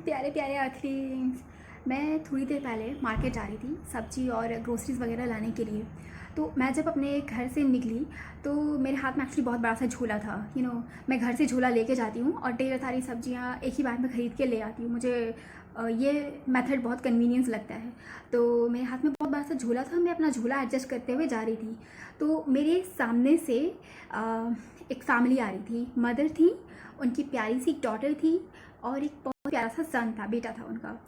प्यारे प्यारे आखिरी मैं थोड़ी देर पहले मार्केट जा रही थी सब्जी और ग्रोसरीज़ वगैरह लाने के लिए। तो मैं जब अपने घर से निकली तो मेरे हाथ में एक्चुअली बहुत बड़ा सा झोला था। मैं घर से झोला लेके जाती हूँ और ढेर सारी सब्जियाँ एक ही बार में ख़रीद के ले आती हूँ। मुझे ये मेथड बहुत कन्वीनियंस लगता है। तो मेरे हाथ में बहुत बड़ा सा झोला था, मैं अपना झोला एडजस्ट करते हुए जा रही थी। तो मेरे सामने से एक फैमिली आ रही थी। मदर थी, उनकी प्यारी सी एक डॉटर थी और एक बहुत प्यारा सा सन था, बेटा था उनका।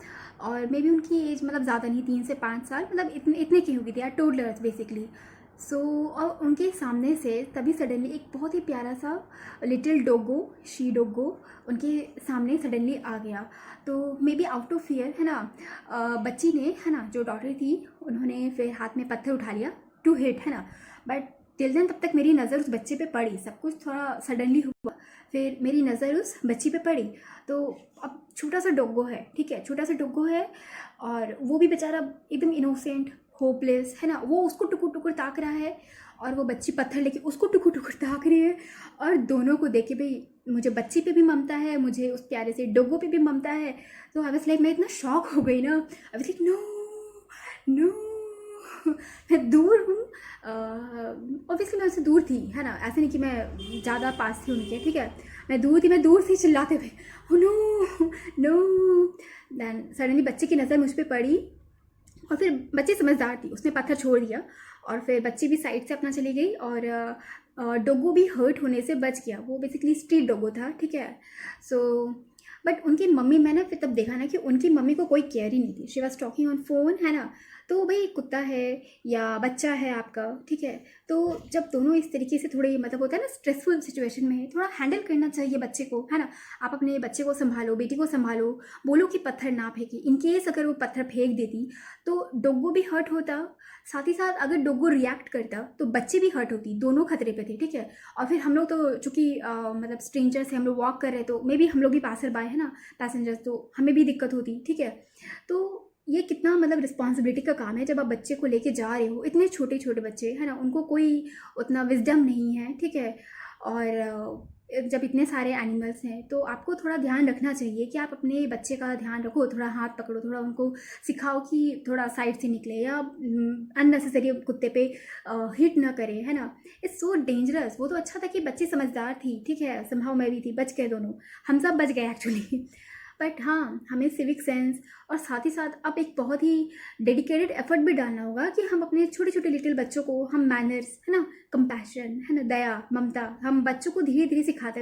और मे बी उनकी एज मतलब ज़्यादा नहीं, 3 से 5 साल, मतलब इतने इतने की होगी थी यार, टोडलर्स बेसिकली। सो और उनके सामने से तभी सडनली एक बहुत ही प्यारा सा लिटिल डोगो, शी डोगो उनके सामने सडनली आ गया। तो may be out of fear, है ना, बच्ची ने, है ना, जो डॉटर थी, उन्होंने फिर हाथ में पत्थर उठा लिया टू हिट, है ना। बट टिल देन तब तक मेरी नज़र उस बच्चे पे पड़ी, सब कुछ थोड़ा सडनली हुआ। फिर मेरी नज़र उस बच्ची पे पड़ी। तो अब छोटा सा डोगो है, ठीक है, छोटा सा डोगो है और वो भी बेचारा एकदम इनोसेंट, होपलेस, है ना, वो उसको टुकुर टुकुर ताक रहा है और वो बच्ची पत्थर लेके उसको टुकुर टुकुर ताक रही है। और दोनों को देख के भाई मुझे बच्ची पे भी ममता है, मुझे उस प्यारे से डोगो पे भी ममता है। तो आई वाज लाइक, मैं इतना शॉक हो गई ना, I was like no no. मैं दूर हूँ, ऑब्वियसली मैं उससे दूर थी, है ना, ऐसे नहीं कि मैं ज़्यादा पास थी उनके, ठीक है, मैं दूर थी, मैं दूर से चिल्लाते हुए नो नो। देन सडनली बच्चे की नज़र मुझ पर पड़ी और फिर बच्ची समझदार थी, उसने पत्थर छोड़ दिया और फिर बच्ची भी साइड से अपना चली गई और डोगो भी हर्ट होने से बच गया। वो बेसिकली स्ट्रीट डोगो था, ठीक है। सो बट उनकी मम्मी, मैंने फिर तब देखा ना कि उनकी मम्मी को कोई केयर ही नहीं थी। She was talking on phone, है ना। तो भाई कुत्ता है या बच्चा है आपका, ठीक है, तो जब दोनों इस तरीके से थोड़े मतलब होता है ना स्ट्रेसफुल सिचुएशन में, थोड़ा हैंडल करना चाहिए बच्चे को, है ना। आप अपने बच्चे को संभालो, बेटी को संभालो, बोलो कि पत्थर ना फेंकी। इन केस अगर वो पत्थर फेंक देती तो डोगो भी हर्ट होता, साथ ही साथ अगर डोगो रिएक्ट करता तो बच्चे भी हर्ट होती, दोनों खतरे पे थे, ठीक है। और फिर हम लोग तो चूँकि मतलब स्ट्रेंजर से हम लोग वॉक कर रहे, तो मे बी हम लोग भी पासर बाय, है ना, पैसेंजर्स, तो हमें भी दिक्कत होती, ठीक है। तो ये कितना मतलब रिस्पॉन्सिबिलिटी का काम है जब आप बच्चे को लेके जा रहे हो, इतने छोटे छोटे बच्चे, है ना, उनको कोई उतना विजडम नहीं है, ठीक है। और जब इतने सारे एनिमल्स हैं तो आपको थोड़ा ध्यान रखना चाहिए कि आप अपने बच्चे का ध्यान रखो, थोड़ा हाथ पकड़ो, थोड़ा उनको सिखाओ कि थोड़ा साइड से निकले या अननेसेसरी कुत्ते पे हिट ना करे, है ना। It's so dangerous. वो तो अच्छा था कि बच्ची समझदार थी, ठीक है, संभव मैं भी थी, बच गए दोनों, हम सब बच गए एक्चुअली। बट हाँ, हमें सिविक सेंस और साथ ही साथ अब एक बहुत ही डेडिकेटेड एफर्ट भी डालना होगा कि हम अपने छोटे छोटे लिटिल बच्चों को हम मैनर्स, है ना, कंपैशन, है ना, दया, ममता, हम बच्चों को धीरे धीरे सिखाते हैं।